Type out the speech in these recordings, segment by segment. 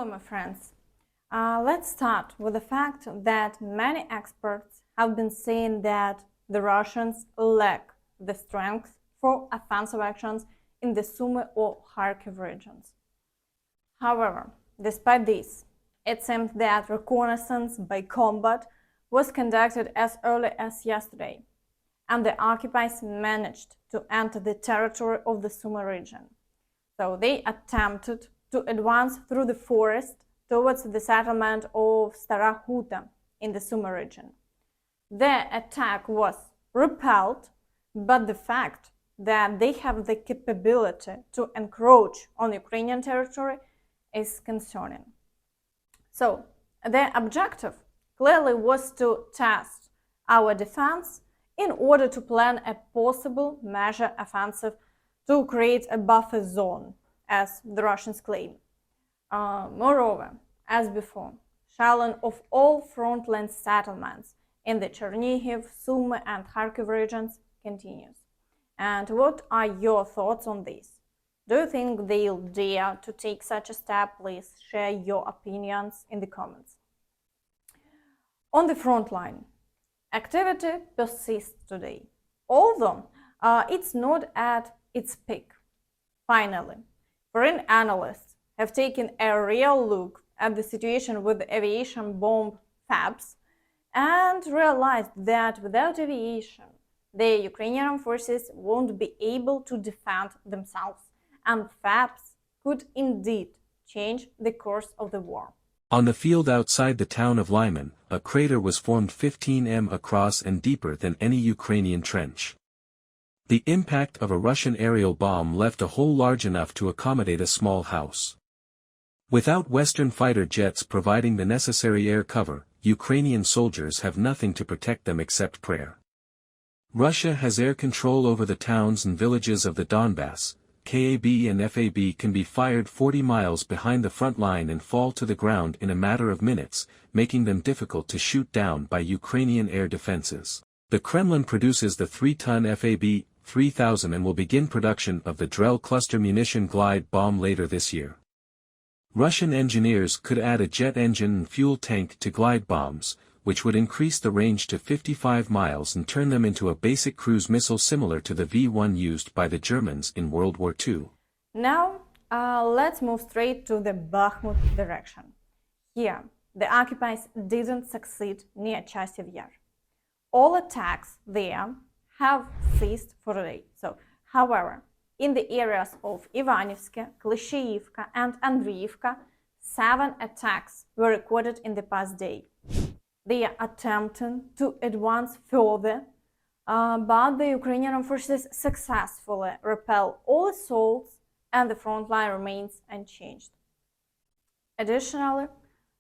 my friends. Let's start with the fact that many experts have been saying that the Russians lack the strength for offensive actions in the Sumy or Kharkiv regions. However, despite this, it seems that reconnaissance by combat was conducted as early as yesterday, and the occupiers managed to enter the territory of the Sumy region. So they attempted to advance through the forest towards the settlement of Stara Huta in the Sumy region. Their attack was repelled, but the fact that they have the capability to encroach on Ukrainian territory is concerning. So their objective clearly was to test our defense in order to plan a possible major offensive to create a buffer zone, as the Russians claim. Moreover, as before, shelling of all frontline settlements in the Chernihiv, Sumy and Kharkiv regions continues. And what are your thoughts on this? Do you think they'll dare to take such a step? Please share your opinions in the comments. On the front line, activity persists today, although it's not at its peak. Finally, foreign analysts have taken a real look at the situation with the aviation bomb fabs and realized that without aviation, the Ukrainian Armed Forces won't be able to defend themselves, and fabs could indeed change the course of the war. On the field outside the town of Lyman, a crater was formed 15 m across and deeper than any Ukrainian trench. The impact of a Russian aerial bomb left a hole large enough to accommodate a small house. Without Western fighter jets providing the necessary air cover, Ukrainian soldiers have nothing to protect them except prayer. Russia has air control over the towns and villages of the Donbass. KAB and FAB can be fired 40 miles behind the front line and fall to the ground in a matter of minutes, making them difficult to shoot down by Ukrainian air defenses. The Kremlin produces the 3-ton FAB 3000 and will begin production of the Drel cluster munition glide bomb later this year. Russian engineers could add a jet engine and fuel tank to glide bombs, which would increase the range to 55 miles and turn them into a basic cruise missile similar to the V-1 used by the Germans in World War II. Now, let's move straight to the Bakhmut direction. Here, the occupiers didn't succeed near Chasiv Yar. All attacks there have ceased for today. However, in the areas of Ivanivske, Klishchiivka and Avdiivka, 7 attacks were recorded in the past day. They are attempting to advance further, but the Ukrainian Armed Forces successfully repel all assaults and the front line remains unchanged. Additionally,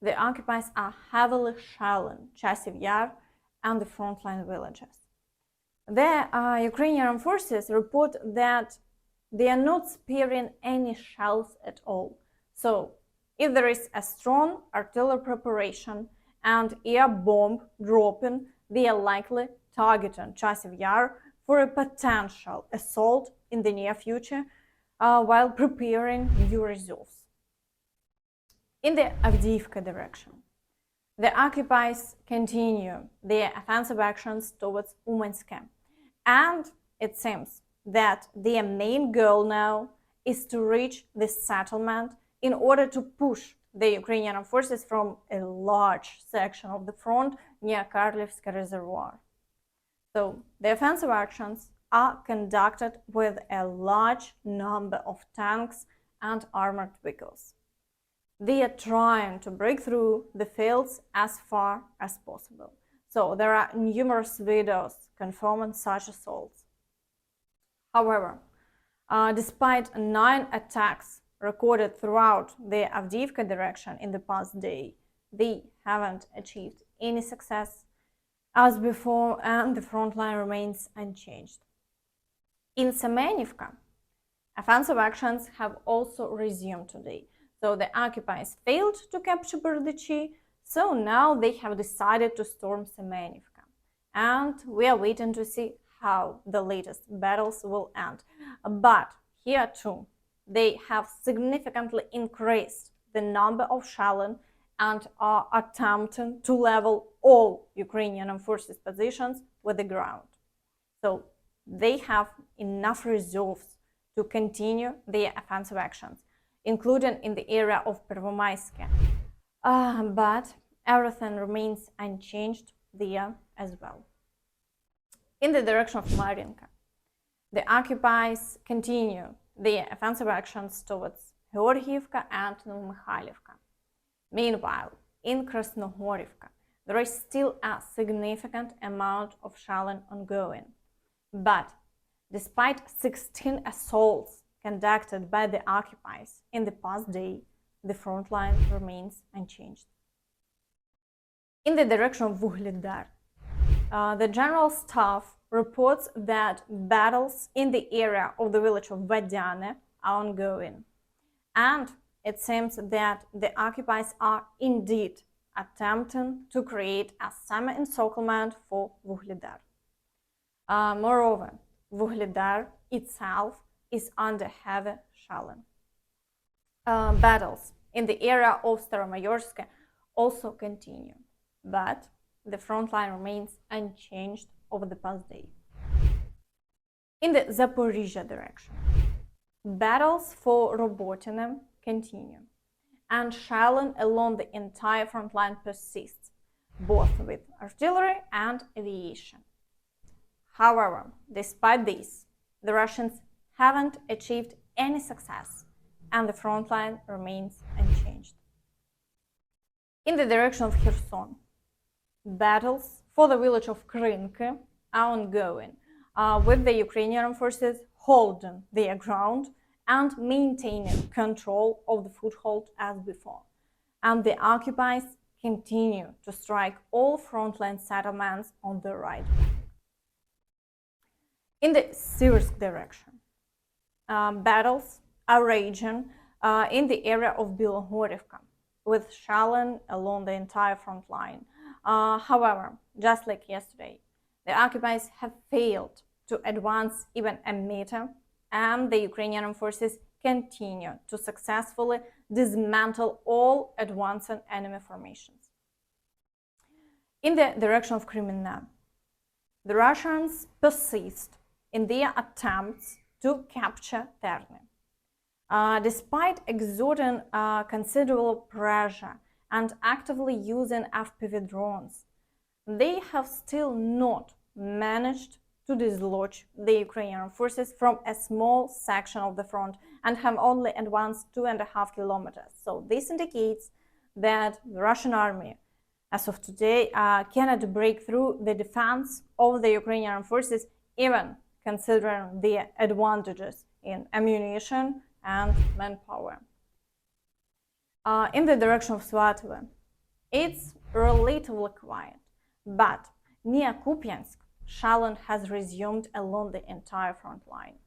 the occupiers are heavily shelling Chasiv Yar and the frontline villages. The Ukrainian Armed Forces report that they are not sparing any shells at all. So, if there is a strong artillery preparation and air bomb dropping, they are likely targeting Chasiv Yar for a potential assault in the near future while preparing new reserves. In the Avdiivka direction, the occupiers continue their offensive actions towards Umansk, and it seems that their main goal now is to reach this settlement in order to push the Ukrainian Armed Forces from a large section of the front near Karlivska Reservoir. So the offensive actions are conducted with a large number of tanks and armored vehicles. They are trying to break through the fields as far as possible. So there are numerous videos confirming such assaults. However, despite 9 attacks recorded throughout the Avdiivka direction in the past day, they haven't achieved any success as before and the front line remains unchanged. In Semenivka, offensive actions have also resumed today. So the occupiers failed to capture Berdichi, so now they have decided to storm Semenivka. And we are waiting to see how the latest battles will end. But here too, they have significantly increased the number of shelling and are attempting to level all Ukrainian Armed Forces positions with the ground. So they have enough reserves to continue their offensive actions, including in the area of Pervomaiske. But everything remains unchanged there as well. In the direction of Marinka, the occupiers continue their offensive actions towards Avdiivka and Novomykhailivka. Meanwhile, in Krasnohorivka, there is still a significant amount of shelling ongoing. But despite 16 assaults conducted by the occupiers in the past day, the front line remains unchanged. In the direction of Vuhledar, the General Staff reports that battles in the area of the village of Vadiane are ongoing, and it seems that the occupiers are indeed attempting to create a semi-encirclement for Vuhledar. Moreover, Vuhledar itself is under heavy shelling. Battles in the area of Staromayorsk also continue, but the front line remains unchanged over the past day. In the Zaporizhia direction, battles for Robotine continue, and shelling along the entire front line persists, both with artillery and aviation. However, despite this, the Russians haven't achieved any success, and the front line remains unchanged. In the direction of Kherson, battles for the village of Krynki are ongoing, with the Ukrainian Armed Forces holding their ground and maintaining control of the foothold as before, and the occupiers continue to strike all frontline settlements on the right bank. In the Syrsk direction, battles are raging in the area of Bilohorivka, with shelling along the entire front line. However, just like yesterday, the occupiers have failed to advance even a meter, and the Ukrainian Armed Forces continue to successfully dismantle all advancing enemy formations. In the direction of Crimea, the Russians persist in their attempts to capture Terni. Despite exerting considerable pressure and actively using FPV drones, they have still not managed to dislodge the Ukrainian Armed Forces from a small section of the front and have only advanced 2.5 kilometers. So this indicates that the Russian army, as of today, cannot break through the defense of the Ukrainian Armed Forces, even considering their advantages in ammunition and manpower. In the direction of Svatove, it's relatively quiet, but near Kupiansk, shelling has resumed along the entire front line.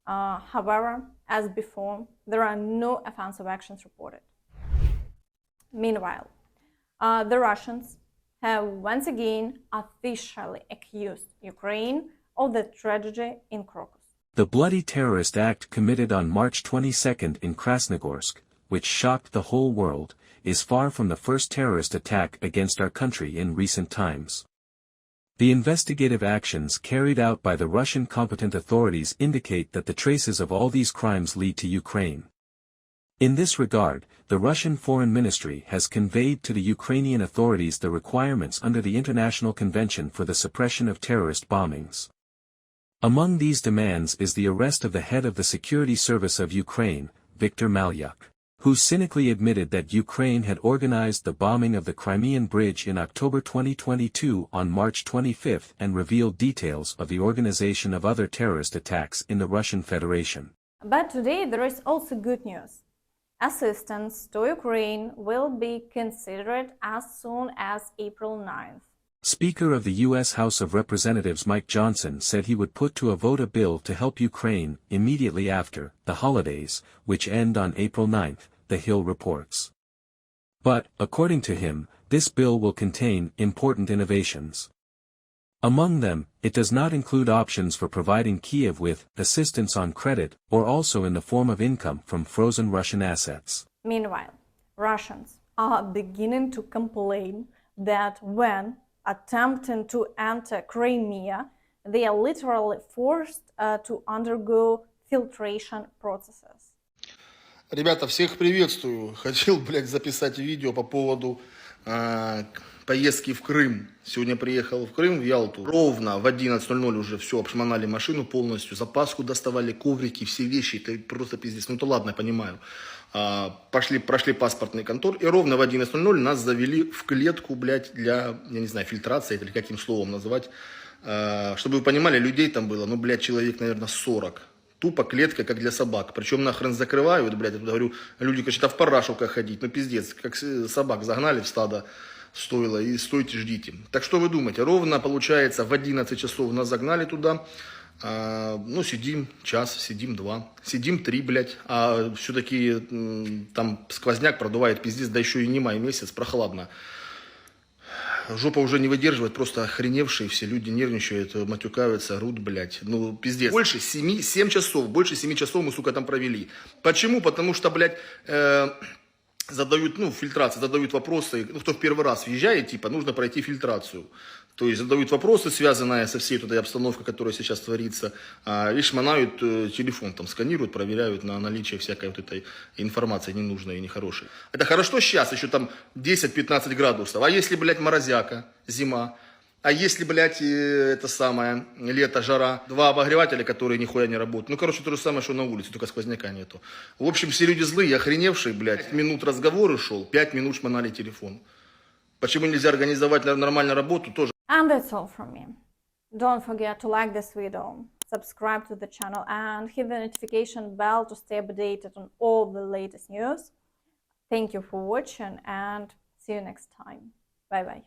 However, as before, there are no offensive actions reported. Meanwhile, the Russians have once again officially accused Ukraine of the tragedy in Crocus. The bloody terrorist act committed on March 22 in Krasnogorsk, which shocked the whole world, is far from the first terrorist attack against our country in recent times. The investigative actions carried out by the Russian competent authorities indicate that the traces of all these crimes lead to Ukraine. In this regard, the Russian Foreign Ministry has conveyed to the Ukrainian authorities the requirements under the International Convention for the Suppression of Terrorist Bombings. Among these demands is the arrest of the head of the Security Service of Ukraine, Viktor Malyuk, who cynically admitted that Ukraine had organized the bombing of the Crimean Bridge in October 2022 on March 25 and revealed details of the organization of other terrorist attacks in the Russian Federation. But today there is also good news. Assistance to Ukraine will be considered as soon as April 9th. Speaker of the U.S. House of Representatives Mike Johnson said he would put to a vote a bill to help Ukraine immediately after the holidays, which end on April 9th, The Hill reports. But, according to him, this bill will contain important innovations. Among them, it does not include options for providing Kyiv with assistance on credit or also in the form of income from frozen Russian assets. Meanwhile, Russians are beginning to complain that when attempting to enter Crimea, they are literally forced to undergo filtration processes. Ребята, всех приветствую. Хотел, записать видео по поводу поездки в Крым. Сегодня приехал в Крым, в Ялту. Ровно в 11:00 уже все, обшмонали машину полностью, запаску доставали, коврики, все вещи. Это просто пиздец. Ну то ладно, я понимаю. Прошли паспортный контроль, и ровно в 11:00 нас завели в клетку, для, я не знаю, фильтрации, или каким словом назвать. Чтобы вы понимали, людей там было, человек, наверное, 40. Тупо клетка, как для собак. Причем нахрен закрывают, я тут говорю, люди, конечно, в парашюках ходить. Ну, пиздец, как собак загнали в стадо, стоило, и стойте, ждите. Так что вы думаете, ровно, получается, в 11 часов нас загнали туда. Сидим час, сидим 2, сидим 3, а все-таки там сквозняк продувает, пиздец, да еще и не май месяц, прохладно. Жопа уже не выдерживает, просто охреневшие все люди нервничают, матюкаются, рут, ну, пиздец. Больше 7 часов мы, сука, там провели. Почему? Потому что, задают, фильтрацию, задают вопросы, кто в первый раз въезжает, нужно пройти фильтрацию. То есть задают вопросы, связанные со всей этой обстановкой, которая сейчас творится, и шмонают телефон, там сканируют, проверяют на наличие всякой вот этой информации ненужной и нехорошей. Это хорошо сейчас, еще там 10-15 градусов, а если, морозяка, зима, а если, это самое, лето, жара, 2 обогревателя, которые нихуя не работают. То же самое, что на улице, только сквозняка нету. В общем, все люди злые, охреневшие, 5 минут разговор шел, 5 минут шмонали телефон. Почему нельзя организовать нормальную работу, тоже. And that's all from me. Don't forget to like this video, subscribe to the channel and hit the notification bell to stay updated on all the latest news. Thank you for watching and see you next time. Bye bye.